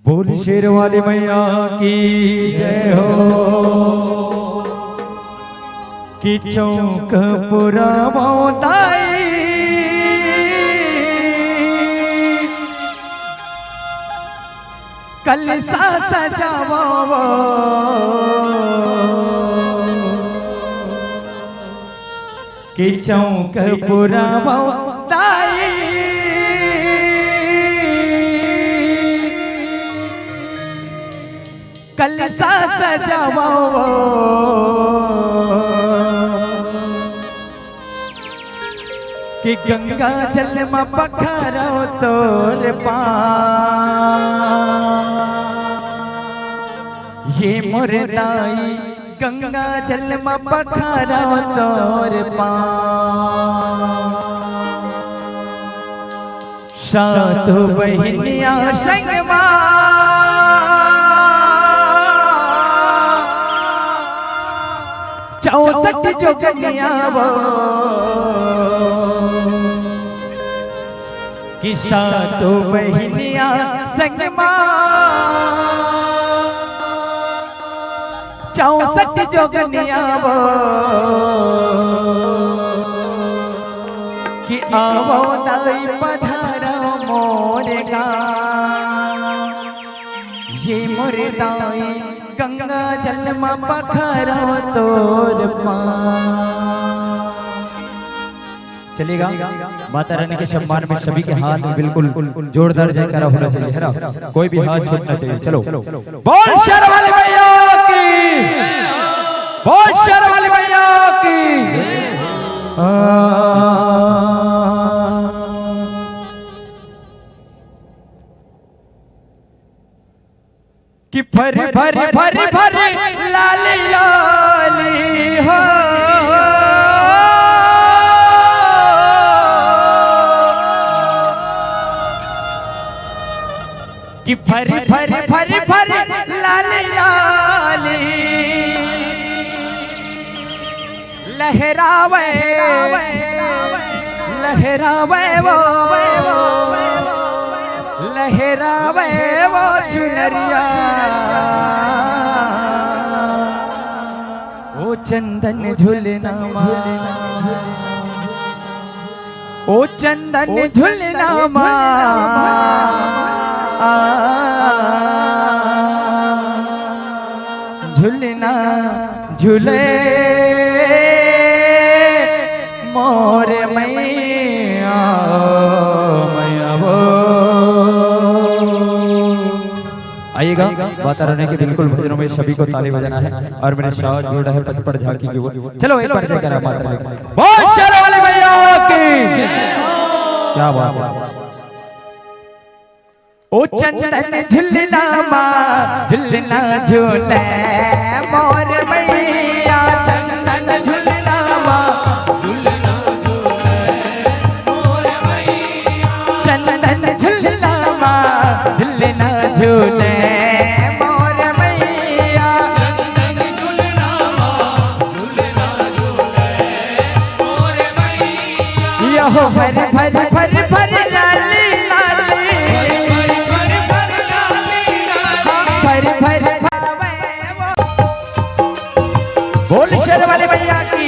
बोल शेर वाली मैया की जय हो। कि चौक पूरा मोताई कल सा सजावो कि चौक पूरा मोताई कल सा सजावो कि गंगा जल में पखरो तोर पा ये मुर्दाई गंगा जल में पखरो तोर पा सात बहनिया संग चौसठ जोगनिया वो कि सातों बहनिया संग चौसठ जोगनिया वो कि आवो दाई पधारो मोरे गाँव ये मोरे दाई गंगा जल में पखरो तोर पा। चलेगा माता रानी के सम्मान में सभी के हाथ में बिल्कुल जोरदार जयकारा होना चाहिए है ना, कोई भी हाथ छूटना चाहिए। चलो बोल शेर वाली मैया की, बोल शेर वाली मैया की। कि भरी भरी भरी भरी लाली लाली हो कि भरी भरी भरी भरी लाली लाली लहरावे लहरावे वो लहरावे वो चुनरिया ओ चंदन झुलना ओ चंदन झुलना झुलना झूले मोरे मैया मैया वो। आइएगा माता रानी के बिल्कुल भजनों में सभी को ताली बजाना है और मेरे साथ जोड़ा है पचपड़ झांकी की वो। चलो एक बार जयकारा माता रानी बोल शेर वाली मैया की। क्या बात है। ओ चंदन झुलना झुलना झूले मोर मैया चंदन झुलना झुलना झूले मोर मैया चंदन झुलना झुलना झूले मोर मैया चंदन झुलना झुलना झूले मोर मैया यहो भरी भरी भरी भरी लाली बोल शेर वाली मैया की।